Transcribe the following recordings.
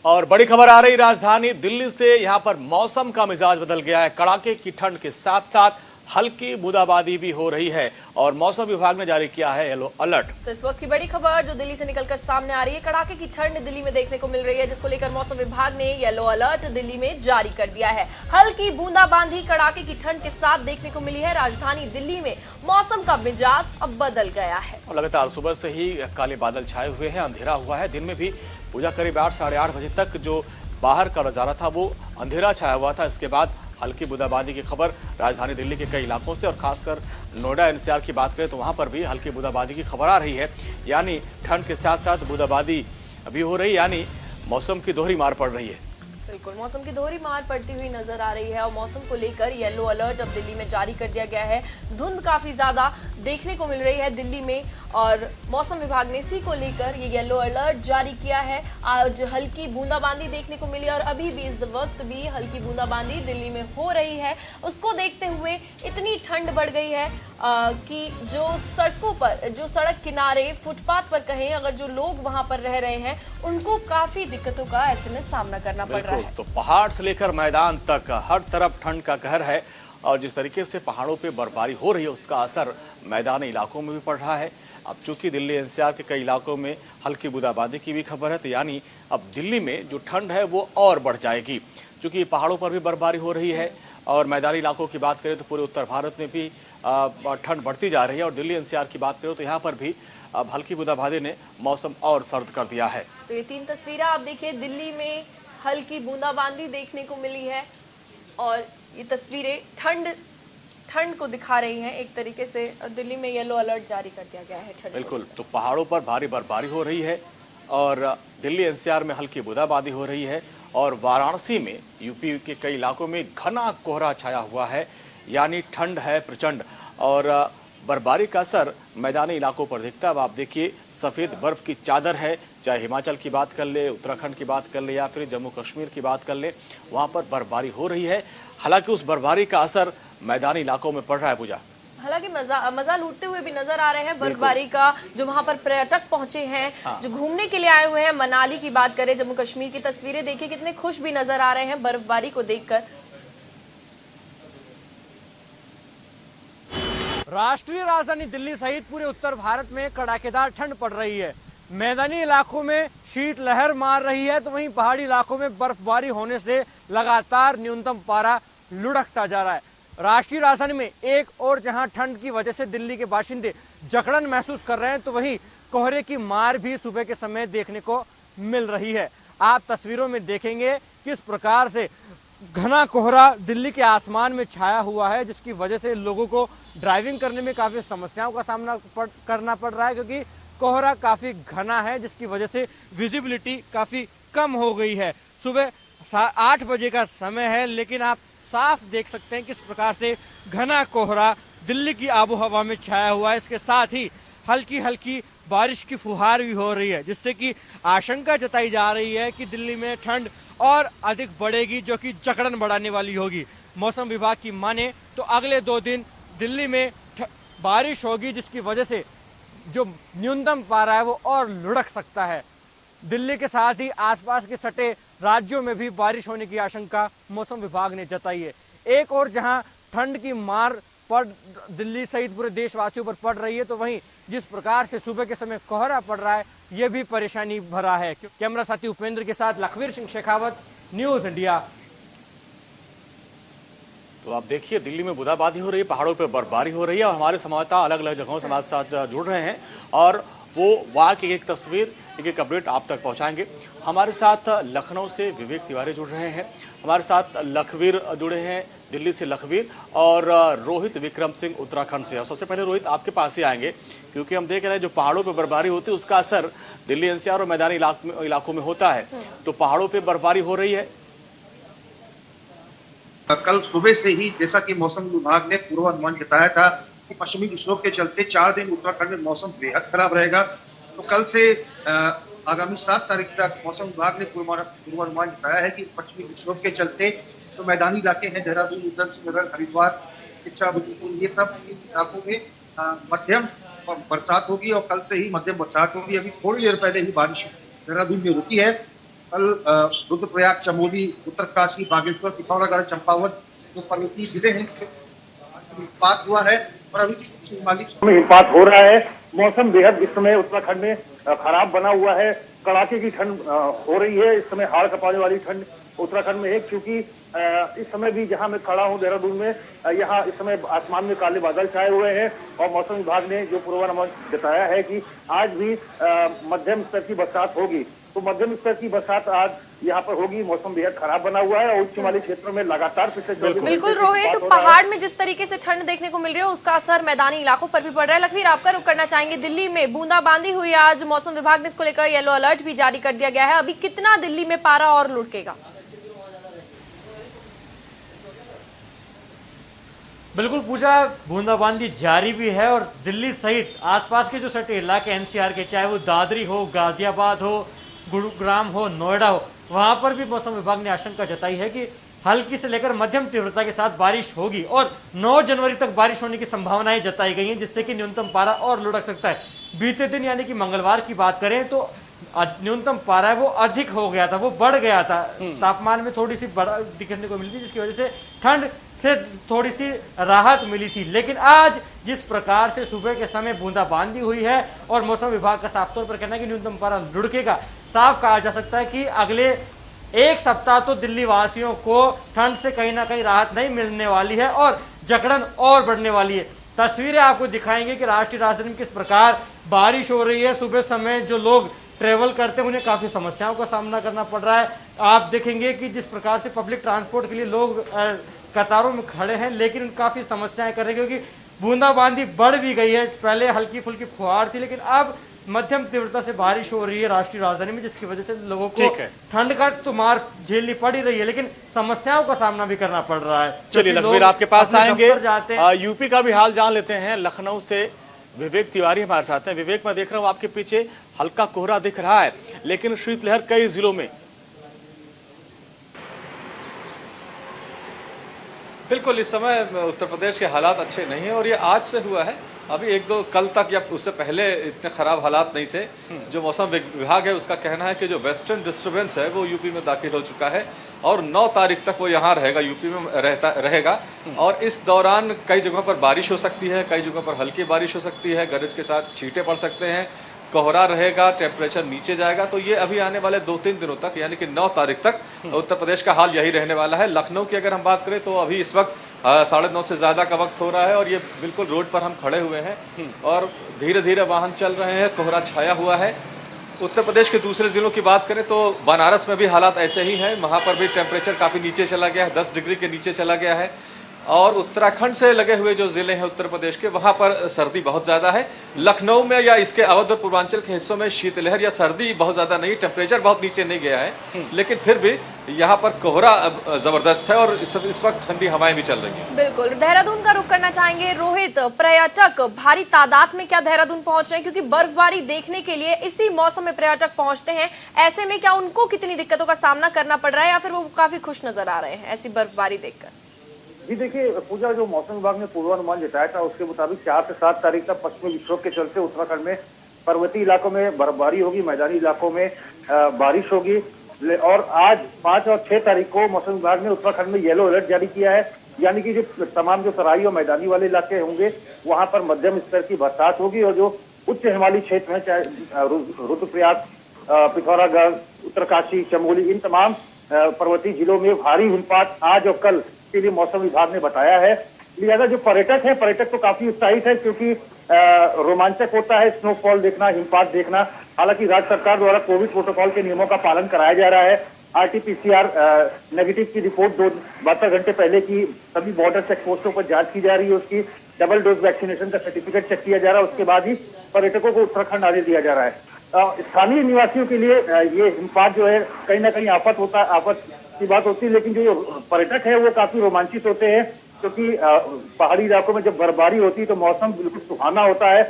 और बड़ी खबर आ रही राजधानी दिल्ली से। यहाँ पर मौसम का मिजाज बदल गया है। कड़ाके की ठंड के साथ साथ हल्की बूंदाबांदी भी हो रही है और मौसम विभाग ने जारी किया है येलो अलर्ट। तो इस वक्त की बड़ी खबर जो दिल्ली से निकलकर सामने आ रही है, कड़ाके की ठंड दिल्ली में देखने को मिल रही है, जिसको लेकर मौसम विभाग ने येलो अलर्ट दिल्ली में जारी कर दिया है। हल्की बूंदाबांदी कड़ाके की ठंड के साथ देखने को मिली है। राजधानी दिल्ली में मौसम का मिजाज अब बदल गया है और लगातार सुबह से ही काले बादल छाए हुए हैं, अंधेरा हुआ है। दिन में भी पूजा करीब 8 साढ़े 8 बजे तक जो बाहर का नजारा था वो अंधेरा छाया हुआ था। इसके बाद हल्की बूंदाबांदी की खबर राजधानी दिल्ली के कई इलाकों से और खासकर नोएडा एनसीआर की बात करें तो वहां पर भी हल्की बूंदाबांदी की खबर आ रही है। यानी ठंड के साथ साथ बूंदाबांदी अभी हो रही है, यानी मौसम की दोहरी मार पड़ रही है। बिल्कुल, मौसम की दोहरी मार पड़ती हुई नजर आ रही है और मौसम को लेकर येलो अलर्ट अब दिल्ली में जारी कर दिया गया है। धुंध काफी ज्यादा देखने को मिल रही है दिल्ली में और मौसम विभाग ने इसी को लेकर ये येलो अलर्ट जारी किया है। आज हल्की बूंदाबांदी देखने को मिली और अभी भी इस वक्त भी हल्की बूंदाबांदी दिल्ली में हो रही है। उसको देखते हुए इतनी ठंड बढ़ गई है कि जो सड़कों पर, जो सड़क किनारे फुटपाथ पर कहें, अगर जो लोग वहां पर रह रहे हैं उनको काफी दिक्कतों का ऐसे में सामना करना पड़ रहा है। तो पहाड़ से लेकर मैदान तक हर तरफ ठंड का कहर है और जिस तरीके से पहाड़ों पे बर्फबारी हो रही है उसका असर मैदानी इलाकों में भी पड़ रहा है। अब चूंकि दिल्ली एनसीआर के कई इलाकों में हल्की बूंदाबांदी की भी खबर है, तो यानी अब दिल्ली में जो ठंड है वो और बढ़ जाएगी। चूंकि पहाड़ों पर भी बर्फबारी हो रही है और मैदानी इलाकों की बात करें तो पूरे उत्तर भारत में भी ठंड बढ़ती जा रही है और दिल्ली एनसीआर की बात करें तो यहाँ पर भी अब हल्की बूंदाबांदी ने मौसम और सर्द कर दिया है। तो ये 3 तस्वीरें आप देखिए, दिल्ली में हल्की बूंदाबांदी देखने को मिली है और ये तस्वीरें ठंड को दिखा रही हैं। एक तरीके से दिल्ली में येलो अलर्ट जारी कर दिया गया है ठंड। बिल्कुल, तो पहाड़ों पर भारी बर्फबारी हो रही है और दिल्ली एनसीआर में हल्की बूंदाबांदी हो रही है और वाराणसी में यूपी के कई इलाकों में घना कोहरा छाया हुआ है, यानी ठंड है प्रचंड और बर्फबारी का असर मैदानी इलाकों पर दिखता है। अब आप देखिए सफ़ेद बर्फ की चादर है, चाहे हिमाचल की बात कर ले, उत्तराखंड की बात कर ले या फिर जम्मू कश्मीर की बात कर ले, वहाँ पर बर्फबारी हो रही है। हालांकि उस बर्फबारी का असर मैदानी इलाकों में पड़ रहा है। पूजा हालांकि मजा लूटते हुए भी नजर आ रहे हैं बर्फबारी का। जो वहां पर पर्यटक पहुंचे हैं, जो घूमने के लिए आए हुए हैं, मनाली की बात करें, जम्मू कश्मीर की तस्वीरें देखिए, कितने खुश भी नजर आ रहे हैं बर्फबारी को देखकर। राष्ट्रीय राजधानी दिल्ली सहित पूरे उत्तर भारत में कड़ाकेदार ठंड पड़ रही है। मैदानी इलाकों में शीतलहर मार रही है तो वहीं पहाड़ी इलाकों में बर्फबारी होने से लगातार न्यूनतम पारा लुढ़कता जा रहा है। राष्ट्रीय राजधानी में एक और जहां ठंड की वजह से दिल्ली के बाशिंदे जकड़न महसूस कर रहे हैं तो वहीं कोहरे की मार भी सुबह के समय देखने को मिल रही है। आप तस्वीरों में देखेंगे किस प्रकार से घना कोहरा दिल्ली के आसमान में छाया हुआ है, जिसकी वजह से लोगों को ड्राइविंग करने में काफ़ी समस्याओं का सामना करना पड़ रहा है, क्योंकि कोहरा काफ़ी घना है जिसकी वजह से विजिबिलिटी काफ़ी कम हो गई है। सुबह 8 बजे का समय है लेकिन आप साफ देख सकते हैं किस प्रकार से घना कोहरा दिल्ली की आबो हवा में छाया हुआ है। इसके साथ ही हल्की हल्की बारिश की फुहार भी हो रही है, जिससे कि आशंका जताई जा रही है कि दिल्ली में ठंड और अधिक बढ़ेगी, जो कि जकड़न बढ़ाने वाली होगी। मौसम विभाग की माने तो अगले 2 दिन दिल्ली में बारिश होगी, जिसकी वजह से जो न्यूनतम पारा है वो और लुढ़क सकता है। दिल्ली के साथ ही आसपास के सटे राज्यों में भी बारिश होने की आशंका मौसम विभाग ने जताई है। एक और जहां ठंड की मार पड़ दिल्ली सहित पूरे देशवासियों पर पड़ रही है, तो वहीं जिस प्रकार से सुबह के समय कोहरा पड़ रहा है ये भी परेशानी भरा है। कैमरा साथी उपेंद्र के साथ लखवीर सिंह शेखावत, न्यूज इंडिया। तो आप देखिए दिल्ली में बूंदाबांदी हो रही है, पहाड़ों पर बर्फबारी हो रही है और हमारे संवाददाता अलग अलग जगहों से हमारे साथ जुड़ रहे हैं और वो वहाँ की एक तस्वीर, एक अपडेट आप तक पहुँचाएंगे। हमारे साथ लखनऊ से विवेक तिवारी जुड़ रहे हैं, हमारे साथ लखवीर जुड़े हैं दिल्ली से लखवीर और रोहित विक्रम सिंह उत्तराखंड से। और सबसे पहले रोहित आपके पास ही आएंगे क्योंकि हम देख रहे हैं जो पहाड़ों पर बर्फबारी होती है उसका असर दिल्ली एनसीआर और मैदानी इलाकों में होता है, तो पहाड़ों पर बर्फबारी हो रही है। कल सुबह से ही जैसा कि मौसम विभाग ने पूर्वानुमान जताया था कि पश्चिमी विक्षोभ के चलते 4 दिन उत्तराखंड में मौसम बेहद खराब रहेगा। तो कल से आगामी 7 तारीख तक मौसम विभाग ने पूर्वानुमान जताया है कि पश्चिमी विक्षोभ के चलते जो मैदानी इलाके हैं, देहरादून, उधमसिंह, हरिद्वार, इच्छापुर, ये सब इलाकों में मध्यम बरसात होगी और कल से ही मध्यम बरसात होगी। अभी थोड़ी देर पहले ही बारिश देहरादून में रुकी है कल रुद्रप्रयाग, चमोली, उत्तरकाशी, बागेश्वर, पिथौरागढ़, चंपावत जो पर्वतीय जिले हैं हिमपात हुआ है और अभी हिमपात हो रहा है। मौसम बेहद इस समय उत्तराखंड में खराब बना हुआ है। कड़ाके की ठंड हो रही है। इस समय हाड़ कपाने वाली ठंड उत्तराखंड में है, क्योंकि इस समय भी जहां मैं खड़ा हूं देहरादून में, यहाँ इस समय आसमान में काले बादल छाए हुए हैं और मौसम विभाग ने जो पूर्वानुमान जताया है कि आज भी मध्यम स्तर की बरसात होगी। तो मध्यम स्तर की बरसात आज यहाँ पर होगी। मौसम बेहद खराब बना हुआ है और उच्च हिमालयी क्षेत्रों में लगातार पिछले बिल्कुल रोहित, तो पहाड़ में जिस तरीके से ठंड देखने को मिल रही है उसका असर मैदानी इलाकों पर भी पड़ रहा है। लखवीर, आपका रुख करना चाहेंगे, दिल्ली में बूंदाबांदी हुई आज, मौसम विभाग ने इसको लेकर येलो अलर्ट भी जारी कर दिया गया है। अभी कितना दिल्ली में पारा और लुढ़केगा? बिल्कुल पूजा, बूंदाबांदी जारी भी है और दिल्ली सहित आसपास के जो सटे इलाके एनसीआर के, चाहे वो दादरी हो, गाजियाबाद हो, गुरुग्राम हो, नोएडा हो, वहां पर भी मौसम विभाग ने आशंका जताई है कि हल्की से लेकर मध्यम तीव्रता के साथ बारिश होगी और 9 जनवरी तक बारिश होने की संभावनाएं जताई गई हैं, जिससे कि न्यूनतम पारा और लुढ़क सकता है। बीते दिन यानी कि मंगलवार की बात करें तो न्यूनतम पारा है वो अधिक हो गया था, वो बढ़ गया था। तापमान में थोड़ी सी बढ़ा दिखने को मिली थी, जिसकी वजह से ठंड से थोड़ी सी राहत मिली थी। लेकिन आज जिस प्रकार से सुबह के समय बूंदाबांदी हुई है और मौसम विभाग का साफ तौर पर कहना है कि न्यूनतम पारा लुढ़केगा, साफ कहा जा सकता है कि अगले एक सप्ताह तो दिल्ली वासियों को ठंड से कहीं ना कहीं राहत नहीं मिलने वाली है और जकड़न और बढ़ने वाली है। तस्वीरें आपको दिखाएंगे कि राष्ट्रीय राजधानी में किस प्रकार बारिश हो रही है। सुबह समय जो लोग ट्रेवल करते हैं उन्हें काफी समस्याओं का सामना करना पड़ रहा है। आप देखेंगे कि जिस प्रकार से पब्लिक ट्रांसपोर्ट के लिए लोग कतारों में खड़े हैं, लेकिन काफी समस्याएं कर रहे हैं क्योंकि बूंदाबांदी बढ़ भी गई है। पहले हल्की फुल्की फुहार थी, लेकिन अब मध्यम तीव्रता से बारिश हो रही है राष्ट्रीय राजधानी में, जिसकी वजह से लोगों को ठंड का तो मार झेलनी पड़ ही रही है, लेकिन समस्याओं का सामना भी करना पड़ रहा है। चलिए लखवीर, आपके पास आएंगे, यूपी का भी हाल जान लेते हैं। लखनऊ से विवेक तिवारी हमारे साथ हैं। विवेक, मैं देख रहा हूँ आपके पीछे हल्का कोहरा दिख रहा है, लेकिन शीतलहर कई जिलों में। बिल्कुल, इस समय उत्तर प्रदेश के हालात अच्छे नहीं है और ये आज से हुआ है। अभी एक दो कल तक या उससे पहले इतने खराब हालात नहीं थे। जो मौसम विभाग है उसका कहना है कि जो वेस्टर्न डिस्टर्बेंस है वो यूपी में दाखिल हो चुका है और 9 तारीख तक वो यहाँ रहेगा, यूपी में रहेगा और इस दौरान कई जगहों पर बारिश हो सकती है, कई जगहों पर हल्की बारिश हो सकती है, गरज के साथ छींटे पड़ सकते हैं, कोहरा रहेगा, टेम्परेचर नीचे जाएगा। तो ये अभी आने वाले 2-3 दिनों तक यानी कि 9 तारीख तक उत्तर प्रदेश का हाल यही रहने वाला है। लखनऊ की अगर हम बात करें तो अभी इस वक्त 9:30 से ज़्यादा का वक्त हो रहा है और ये बिल्कुल रोड पर हम खड़े हुए हैं और धीरे धीरे वाहन चल रहे हैं, कोहरा छाया हुआ है। उत्तर प्रदेश के दूसरे जिलों की बात करें तो बनारस में भी हालात ऐसे ही हैं, वहाँ पर भी टेम्परेचर काफ़ी नीचे चला गया है, 10 डिग्री के नीचे चला गया है। और उत्तराखंड से लगे हुए जो जिले हैं उत्तर प्रदेश के, वहाँ पर सर्दी बहुत ज़्यादा है। लखनऊ में या इसके अवध और पूर्वांचल के हिस्सों में शीतलहर या सर्दी बहुत ज़्यादा नहीं, टेम्परेचर बहुत नीचे नहीं गया है, लेकिन फिर भी यहाँ पर कोहरा ज़बरदस्त है और इस वक्त ठंडी हवाएं भी चल रही हैं। बिल्कुल, देहरादून का रुख करना चाहेंगे रोहित। पर्यटक भारी तादाद में क्या देहरादून पहुंच रहे हैं, क्योंकि बर्फबारी देखने के लिए इसी मौसम में पर्यटक पहुंचते हैं। ऐसे में क्या उनको कितनी दिक्कतों का सामना करना पड़ रहा है या फिर वो काफी खुश नजर आ रहे हैं ऐसी बर्फबारी देखकर? जी देखिए पूजा, जो मौसम विभाग ने पूर्वानुमान जताया था उसके मुताबिक 4 से 7 तारीख तक पश्चिमी विक्षोभ के चलते उत्तराखंड में पर्वतीय इलाकों में बर्फबारी होगी, मैदानी इलाकों में बारिश होगी। और आज 5 और 6 तारीख को मौसम विभाग ने उत्तराखंड में येलो अलर्ट जारी किया है, यानी कि जो तमाम जो तराई और मैदानी वाले इलाके होंगे वहां पर मध्यम स्तर की बरसात होगी और जो उच्च हिमालयी क्षेत्र है, चाहे रुद्रप्रयाग, पिथौरागढ़, उत्तरकाशी, चमोली, इन तमाम पर्वतीय जिलों में भारी हिमपात आज और कल के लिए मौसम विभाग ने बताया है। लिहाजा जो पर्यटक है, पर्यटक तो काफी उत्साहित है, क्योंकि रोमांचक होता है स्नोफॉल देखना, हिमपात देखना। हालांकि राज्य सरकार द्वारा कोविड प्रोटोकॉल के नियमों का पालन कराया जा रहा है। RT-PCR नेगेटिव की रिपोर्ट 72 घंटे पहले की सभी बॉर्डर चेक पोस्टों पर जांच की जा रही है, उसकी डबल डोज वैक्सीनेशन का सर्टिफिकेट चेक किया जा रहा है, उसके बाद ही पर्यटकों को उत्तराखंड आने दिया जा रहा है। स्थानीय निवासियों के लिए ये हिमपात जो है कहीं ना कहीं आफत की बात होती है, लेकिन जो पर्यटक है वो काफी रोमांचित होते हैं, क्योंकि पहाड़ी इलाकों में जब बर्फबारी होती है तो मौसम बिल्कुल सुहाना होता है,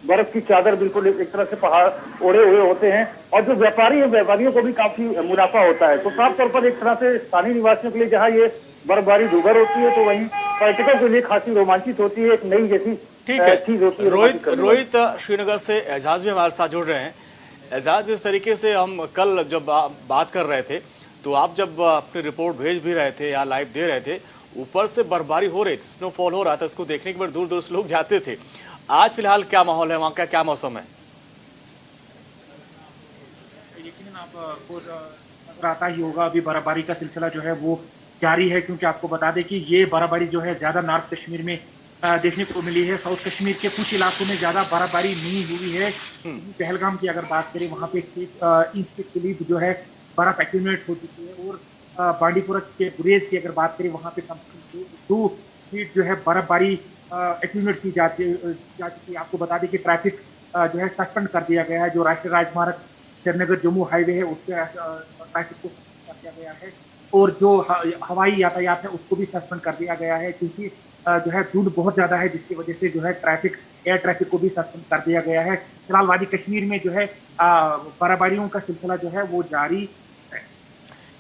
बर्फ की चादर बिल्कुल एक तरह से पहाड़ ओढ़े हुए होते हैं और जो व्यापारी है, व्यापारियों को भी काफी मुनाफा होता है। तो साफ तौर पर एक तरह से स्थानीय निवासियों के लिए जहाँ ये बर्फबारी दूभर होती है तो वहीं पर्यटकों के लिए खासी रोमांचित होती है, एक नई जैसी चीज होती है। रोहित श्रीनगर से एजाज भी हमारे साथ जुड़ रहे हैं। एजाज, जिस तरीके से हम कल जब बात कर रहे थे तो आप जब अपनी रिपोर्ट भेज भी रहे थे या लाइव दे रहे थे, ऊपर से बर्फबारी हो रही थी, स्नोफॉल हो रहा था, इसको देखने के बाद दूर दूर से लोग जाते थे। आज फिलहाल क्या माहौल है वहाँ का, क्या मौसम है? यकीनन आपको नजर आता ही होगा, अभी बर्फबारी का सिलसिला जो है वो जारी है, क्योंकि आपको बता दें कि ये बर्फबारी जो है ज्यादा नॉर्थ कश्मीर में देखने को मिली है। साउथ कश्मीर के कुछ इलाकों में ज्यादा बर्फबारी नहीं हुई है। पहलगाम की अगर बात करें, वहाँ पे 6 इंच के करीब जो है बर्फ एक्यूमुलेट हो चुकी है, और बांडीपुरा के गुरेज की अगर बात करें, वहाँ पे कम से कम 2 फीट जो है बर्फबारी एक्यूमुलेट की जा चुकी है। आपको बता दें कि ट्रैफिक जो है सस्पेंड कर दिया गया है। जो राष्ट्रीय राजमार्ग श्रीनगर जम्मू हाईवे है, उस पर ट्रैफिक को सस्पेंड कर दिया गया है, और जो हवाई यातायात है उसको भी सस्पेंड कर दिया गया है, क्योंकि जो है धूल बहुत ज्यादा है, जिसकी वजह से जो है एयर ट्रैफिक को भी सस्पेंड कर दिया गया है। फिलहाल वादी कश्मीर में जो है बर्फबारियों का सिलसिला जो है वो जारी है।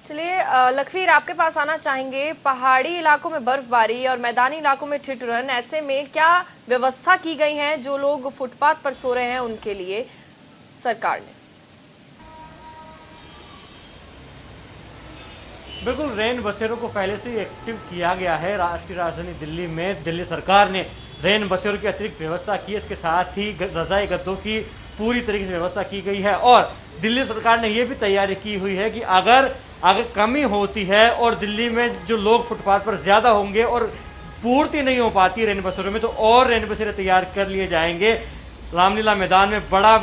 चलिए लखवीर, आपके पास आना चाहेंगे। पहाड़ी इलाकों में बर्फबारी और मैदानी इलाकों में ठिठुरन, ऐसे में क्या व्यवस्था की गई है जो लोग फुटपाथ पर सो रहे हैं उनके लिए सरकार ने? बिल्कुल, रेन बसेरों को पहले से ही एक्टिव किया गया है। राष्ट्रीय राजधानी दिल्ली में दिल्ली सरकार ने रेन बसेरों की अतिरिक्त व्यवस्था की है। इसके साथ ही रजाई गद्दों की पूरी तरीके से व्यवस्था की गई है, और दिल्ली सरकार ने यह भी तैयारी की हुई है कि अगर कमी होती है और दिल्ली में जो लोग फुटपाथ पर ज़्यादा होंगे और पूर्ति नहीं हो पाती रेन बसेरों में, तो और रेन बसेरे तैयार कर लिए जाएंगे। रामलीला मैदान में बड़ा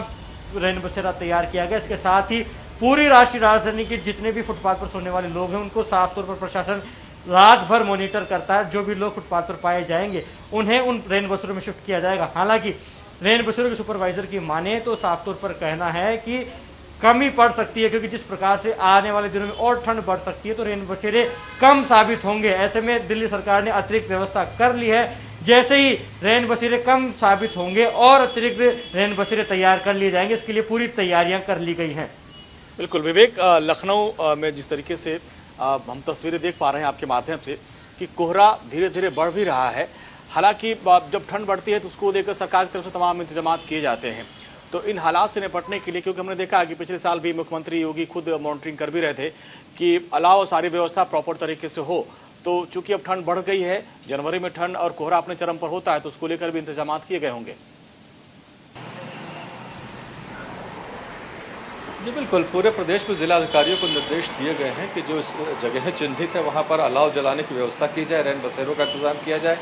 रेन बसेरा तैयार किया गया। इसके साथ ही पूरी राष्ट्रीय राजधानी के जितने भी फुटपाथ पर सोने वाले लोग हैं, उनको साफ तौर पर प्रशासन रात भर मॉनिटर करता है। जो भी लोग फुटपाथ पर पाए जाएंगे उन्हें उन रेन बसेरों में शिफ्ट किया जाएगा। हालांकि रेन बसेरों के सुपरवाइजर की माने तो साफ तौर पर कहना है कि कमी पड़ सकती है, क्योंकि जिस प्रकार से आने वाले दिनों में और ठंड बढ़ सकती है, तो रेन बसेरे कम साबित होंगे। ऐसे में दिल्ली सरकार ने अतिरिक्त व्यवस्था कर ली है। जैसे ही रेन बसेरे कम साबित होंगे और अतिरिक्त रेन बसेरे तैयार कर लिए जाएंगे। इसके लिए पूरी तैयारियां कर ली गई हैं। बिल्कुल विवेक, लखनऊ में जिस तरीके से हम तस्वीरें देख पा रहे हैं आपके माध्यम से कि कोहरा धीरे धीरे बढ़ भी रहा है। हालांकि जब ठंड बढ़ती है तो उसको लेकर सरकार की तरफ से तमाम इंतजाम किए जाते हैं। तो इन हालात से निपटने के लिए, क्योंकि हमने देखा कि पिछले साल भी मुख्यमंत्री योगी खुद मॉनिटरिंग कर भी रहे थे कि अलाव सारी व्यवस्था प्रॉपर तरीके से हो, तो चूंकि अब ठंड बढ़ गई है, जनवरी में ठंड और कोहरा अपने चरम पर होता है, तो उसको लेकर भी इंतजाम किए गए होंगे। जी बिल्कुल, पूरे प्रदेश में जिला अधिकारियों को निर्देश दिए गए हैं कि जो इस जगहें चिन्हित है वहाँ पर अलाव जलाने की व्यवस्था की जाए, रेन बसेरों का इंतजाम किया जाए,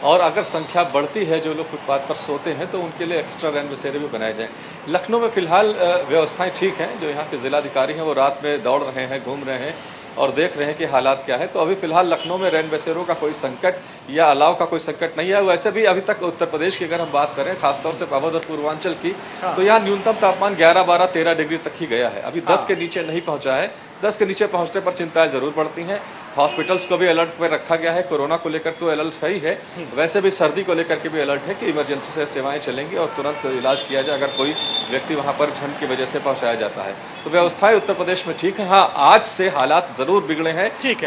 और अगर संख्या बढ़ती है जो लोग फुटपाथ पर सोते हैं तो उनके लिए एक्स्ट्रा रेन बसेरे भी बनाए जाएँ। लखनऊ में फ़िलहाल व्यवस्थाएँ ठीक हैं। जो यहाँ के जिलाधिकारी हैं वो रात में दौड़ रहे हैं, घूम रहे हैं और देख रहे हैं कि हालात क्या है। तो अभी फ़िलहाल लखनऊ में रेन बसेरों का कोई संकट या अलाव का कोई संकट नहीं है। वैसे भी अभी तक उत्तर प्रदेश की अगर हम बात करें, खासतौर से अवध और पूर्वांचल की, तो यहाँ न्यूनतम तापमान 11, 12, 13 डिग्री तक ही गया है। अभी 10 के नीचे नहीं पहुँचा है। 10 के नीचे पहुँचने पर चिंताएं ज़रूर बढ़ती हैं। हॉस्पिटल्स को भी अलर्ट पर रखा गया है। कोरोना को लेकर तो अलर्ट है ही है, वैसे भी सर्दी को लेकर के भी अलर्ट है कि इमरजेंसी से सेवाएं चलेंगी और तुरंत इलाज किया जाए अगर कोई व्यक्ति वहां पर ठंड की वजह से पहुंचाया जाता है। तो व्यवस्थाएं उत्तर प्रदेश में ठीक है। हाँ, आज से हालात जरूर बिगड़े हैं। ठीक है।